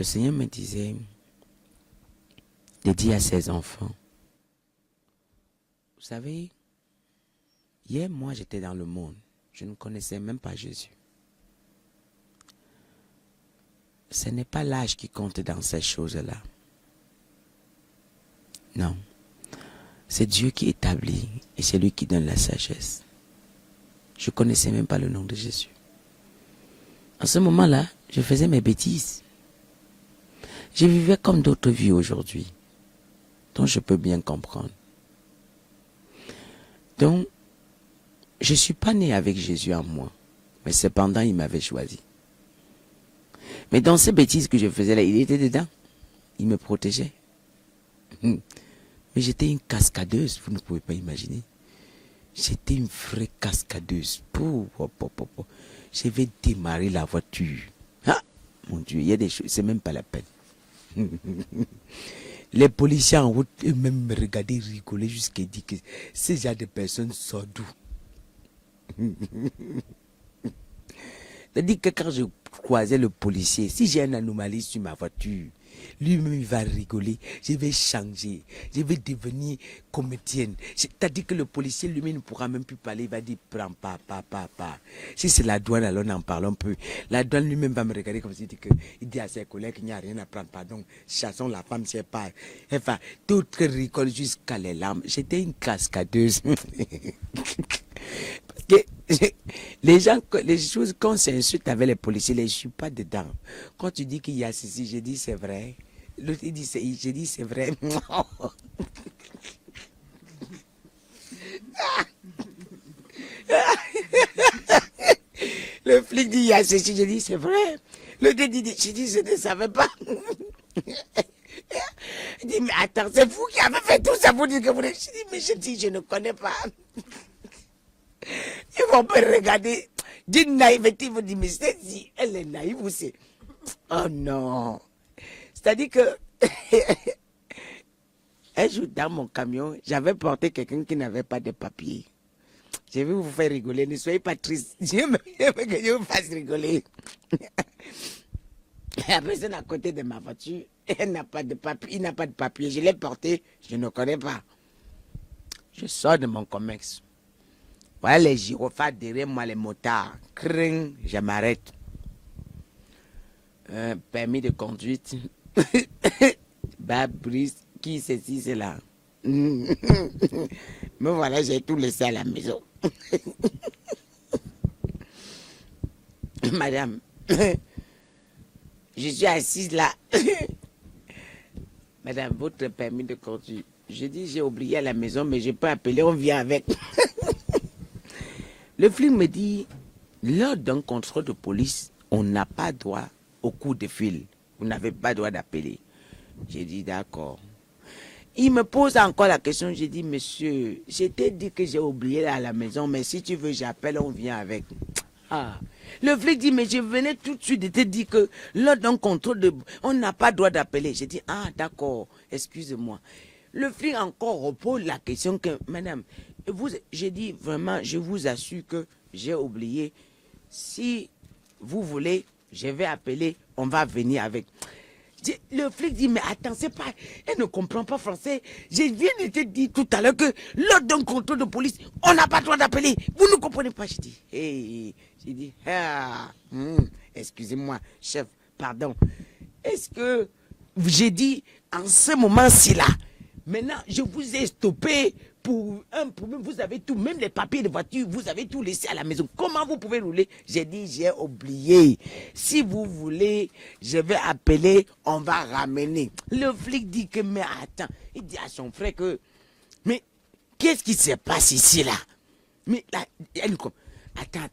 Seigneur me disait de dire à ses enfants, vous savez, hier, moi, j'étais dans le monde. Je ne connaissais même pas Jésus. Ce n'est pas l'âge qui compte dans ces choses-là. Non. C'est Dieu qui établit et c'est lui qui donne la sagesse. Je ne connaissais même pas le nom de Jésus. En ce moment-là, je faisais mes bêtises. Je vivais comme d'autres vies aujourd'hui, dont je peux bien comprendre. Donc, je ne suis pas né avec Jésus en moi, mais cependant, il m'avait choisi. Mais dans ces bêtises que je faisais là, il était dedans. Il me protégeait. Mais j'étais une cascadeuse, vous ne pouvez pas imaginer. J'étais une vraie cascadeuse. Je vais démarrer la voiture. Ah, mon Dieu, il y a des choses, c'est même pas la peine. Les policiers en route, eux-mêmes me regardaient rigoler jusqu'à dire que ces genre de personnes sont d'où. C'est-à-dire que quand je croisais le policier, si j'ai une anomalie sur ma voiture, lui-même il va rigoler, je vais changer, je vais devenir comédienne. C'est-à-dire que le policier lui-même ne pourra même plus parler, il va dire prends pas. Si c'est la douane, alors n'en parlons plus. La douane lui-même va me regarder comme s'il dit que, il dit à ses collègues qu'il n'y a rien à prendre, pardon, chassons la femme, c'est pas. Enfin, d'autres rigolent jusqu'à les larmes. J'étais une cascadeuse. Les gens, les choses, quand on s'insulte avec les policiers, je ne suis pas dedans. Quand tu dis qu'il y a ceci, je dis c'est vrai. L'autre dit je dis c'est vrai. Le flic dit il y a ceci, je dis c'est vrai. L'autre dit je dis je ne savais pas. Il dit mais attends, c'est vous qui avez fait tout ça pour dire que vous... Je dis mais je dis je ne connais pas. Ils vont me regarder d'une naïveté, ils vont dire, mais si elle est naïve ou c'est... Oh non. C'est-à-dire que, un jour dans mon camion, j'avais porté quelqu'un qui n'avait pas de papier. Je vais vous faire rigoler, ne soyez pas triste. Je veux que je vous fasse rigoler. La personne à côté de ma voiture, elle n'a pas de papier, il n'a pas de papier. Je l'ai porté, je ne connais pas. Je sors de mon comex. Voilà les gyrophares derrière moi, les motards. Cring, je m'arrête. Permis de conduite. Brice, qui c'est ci, c'est là. Mais voilà, j'ai tout laissé à la maison. Madame, je suis assise là. Madame, votre permis de conduire. Je dis, j'ai oublié à la maison, mais je peux appeler, on vient avec. Le flic me dit, lors d'un contrôle de police, on n'a pas droit au coup de fil. Vous n'avez pas droit d'appeler. J'ai dit, d'accord. Il me pose encore la question, j'ai dit, monsieur, je t'ai dit que j'ai oublié à la maison, mais si tu veux, j'appelle, on vient avec. Ah. Le flic dit, mais je venais tout de suite de te dire que lors d'un contrôle, on n'a pas droit d'appeler. J'ai dit, ah, d'accord, excusez-moi. Le flic encore repose la question que, madame, j'ai dit vraiment, je vous assure que j'ai oublié. Si vous voulez, je vais appeler, on va venir avec. Le flic dit, mais attends, c'est pas, elle ne comprend pas français. Je viens de te dire tout à l'heure que lors d'un contrôle de police, on n'a pas le droit d'appeler. Vous ne comprenez pas, je dis. Hey, j'ai dit, excusez-moi, chef, pardon. Est-ce que j'ai dit en ce moment-ci là, maintenant je vous ai stoppé pour un problème, vous avez tout, même les papiers de voiture, vous avez tout laissé à la maison. Comment vous pouvez rouler? J'ai dit, j'ai oublié. Si vous voulez, je vais appeler, on va ramener. Le flic dit que, mais attends, il dit à son frère que, mais qu'est-ce qui se passe ici là? Mais là, elle dit, attends,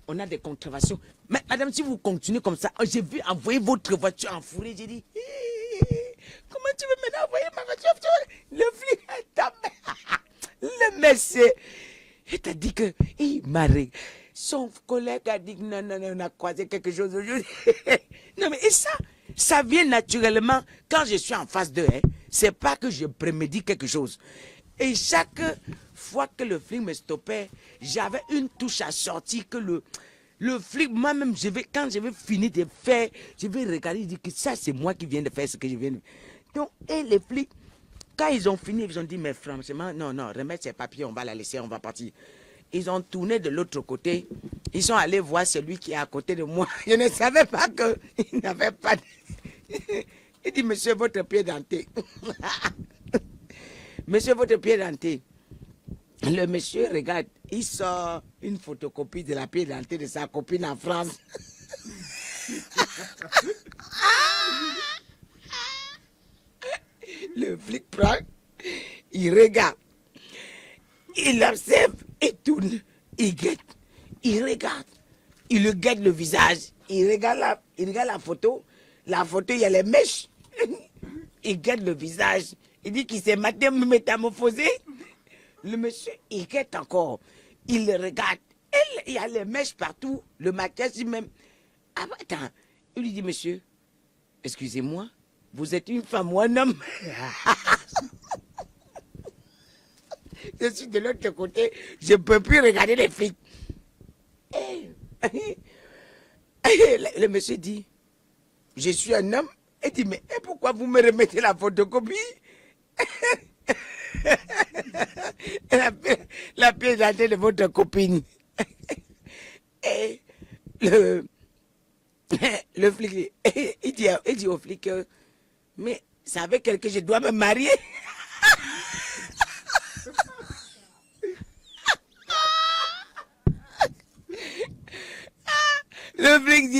on a des contraventions. Mais madame, si vous continuez comme ça, j'ai vu envoyer votre voiture en fourré. J'ai dit, comment tu veux maintenant envoyer ma voiture? Le flic est tombé. Le monsieur, il t'a dit que il m'a son collègue a dit que non, on a croisé quelque chose aujourd'hui. Non, mais et ça vient naturellement quand je suis en face d'eux. Hein. C'est pas que je prémédite quelque chose. Et chaque fois que le flic me stoppait, j'avais une touche à sortir que Le flic, moi-même, quand je vais finir de faire, je vais regarder, je dis que ça, c'est moi qui viens de faire ce que je viens de faire. Donc, et les flics, quand ils ont fini, ils ont dit, mais franchement, non, non, remettre ces papiers, on va la laisser, on va partir. Ils ont tourné de l'autre côté. Ils sont allés voir celui qui est à côté de moi. Je ne savais pas qu'il n'avait pas de... Il dit, monsieur, votre pied denté. Monsieur, votre pied denté. Le monsieur regarde, il sort une photocopie de la pied denté de sa copine en France. Le flic prend, il regarde, il observe, il tourne, il guette, il regarde, il le guette le visage, il regarde la photo, il y a les mèches, il guette le visage, il dit qu'il s'est métamorphosé. Le monsieur, il guette encore, il le regarde, il y a les mèches partout, le maquillage même. Ah, attends, il lui dit, monsieur, excusez-moi, vous êtes une femme ou un homme? Je suis de l'autre côté, je ne peux plus regarder les flics. Le monsieur dit, je suis un homme. Il dit, mais pourquoi vous me remettez la photocopie? La pièce d'identité de votre copine. Et le flic, il dit au flic, mais c'est avec elle que je dois me marier. Le flic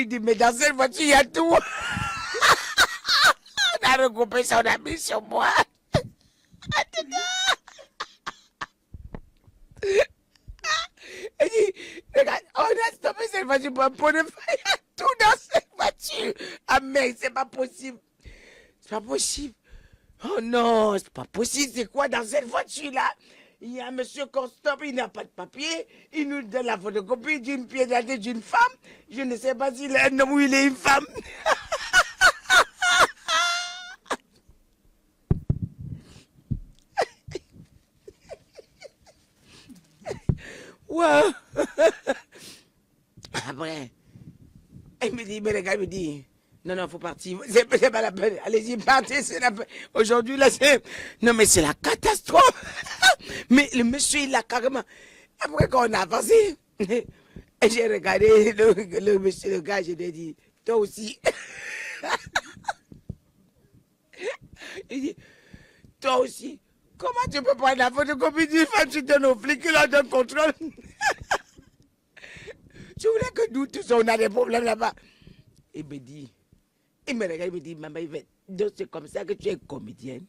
dit, mais dans cette voiture, il y a tout. On a regroupé son ami sur moi. Il dit, regarde, on a stoppé cette voiture pour ne pas, il y a tout dans cette voiture. Ah mec, c'est pas possible. C'est pas possible. Oh non, c'est pas possible. C'est quoi dans cette voiture-là? Il y a un monsieur qu'on stoppe, il n'a pas de papier. Il nous donne la photocopie d'une pièce d'identité d'une femme. Je ne sais pas s'il est un homme ou il est une femme. Wow. Après, il me dit, mais le gars me dit, non, faut partir. C'est pas la peine. Allez-y, partez, c'est la peine. Aujourd'hui, là, c'est... Non, mais c'est la catastrophe. Mais le monsieur, il a carrément... Après qu'on a avancé, j'ai regardé le monsieur, le gars, je lui ai dit, toi aussi. Il dit, toi aussi. Comment tu peux prendre la photocopie d'une femme, tu donnes aux flics, qui leur donnent contrôle? Je voulais que nous tous, on a des problèmes là-bas. Il me dit, il me regarde, il me dit, maman, donc c'est comme ça que tu es comédienne.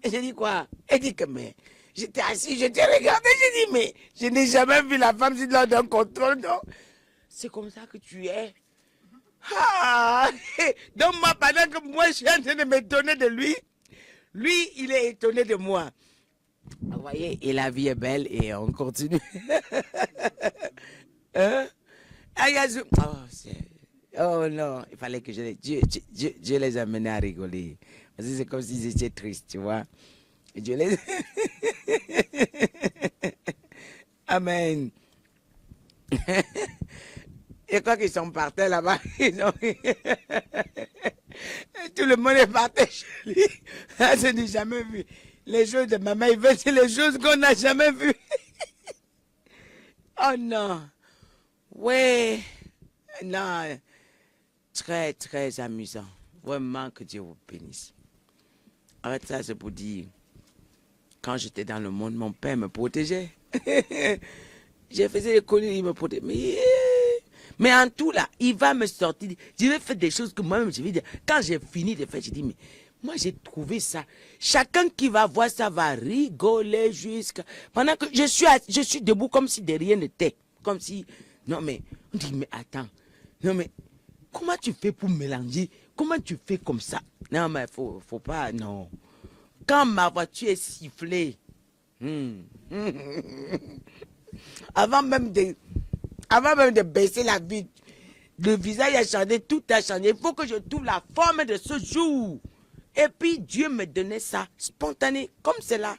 Et j'ai dit quoi? Il dit que, mais j'étais assis, je t'ai regardé, j'ai dit, mais je n'ai jamais vu la femme si leur donne contrôle, non? C'est comme ça que tu es. Ah! Donc moi, pendant que moi, je suis en train de m'étonner de lui, lui, il est étonné de moi. Vous voyez, et la vie est belle et on continue. Hein? Oh non, il fallait que Dieu les amenait à rigoler. Parce que c'est comme s'ils étaient tristes, tu vois. Dieu les... Amen. Et quoi qu'ils sont partis là-bas, tout le monde est parti chez lui. Je n'ai jamais vu. Les choses de maman, il veut, c'est les choses qu'on n'a jamais vues. Oh non. Ouais. Non. Très, très amusant. Vraiment que Dieu vous bénisse. En fait, ça, c'est pour dire, quand j'étais dans le monde, mon père me protégeait. Je faisais les conneries, il me protégeait. Mais en tout, là, il va me sortir. Je vais faire des choses que moi-même, je vais dire. Quand j'ai fini de faire, je dis, mais moi, j'ai trouvé ça. Chacun qui va voir ça va rigoler jusqu'à... Pendant que je suis debout comme si de rien n'était. Comme si... Non, mais... On dit, mais attends. Non, mais... Comment tu fais pour mélanger? Comment tu fais comme ça? Non, mais faut pas... Non. Quand ma voiture est sifflée... Avant même de baisser la vitre, le visage a changé, tout a changé. Il faut que je trouve la forme de ce jour. Et puis Dieu me donnait ça, spontané, comme c'est là.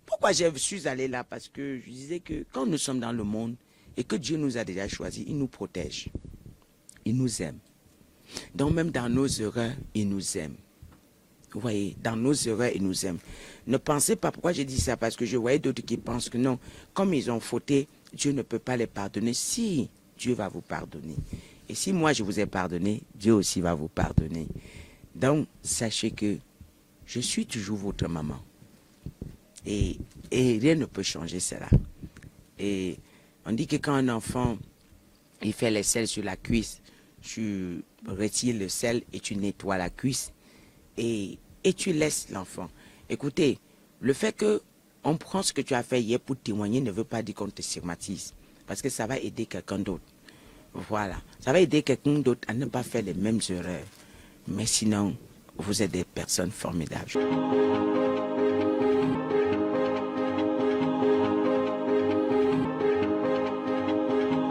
Pourquoi je suis allé là? Parce que je disais que quand nous sommes dans le monde, et que Dieu nous a déjà choisis, il nous protège. Il nous aime. Donc même dans nos erreurs, il nous aime. Vous voyez, dans nos erreurs, il nous aime. Ne pensez pas pourquoi j'ai dit ça, parce que je voyais d'autres qui pensent que non, comme ils ont fauté, Dieu ne peut pas les pardonner. Si, Dieu va vous pardonner. Et si moi je vous ai pardonné, Dieu aussi va vous pardonner. Donc, sachez que je suis toujours votre maman. Et rien ne peut changer cela. Et on dit que quand un enfant, il fait les selles sur la cuisse, tu retires le sel et tu nettoies la cuisse et tu laisses l'enfant. Écoutez, le fait que on prend ce que tu as fait hier pour témoigner ne veut pas dire qu'on te stigmatise. Parce que ça va aider quelqu'un d'autre. Voilà. Ça va aider quelqu'un d'autre à ne pas faire les mêmes erreurs. Mais sinon, vous êtes des personnes formidables.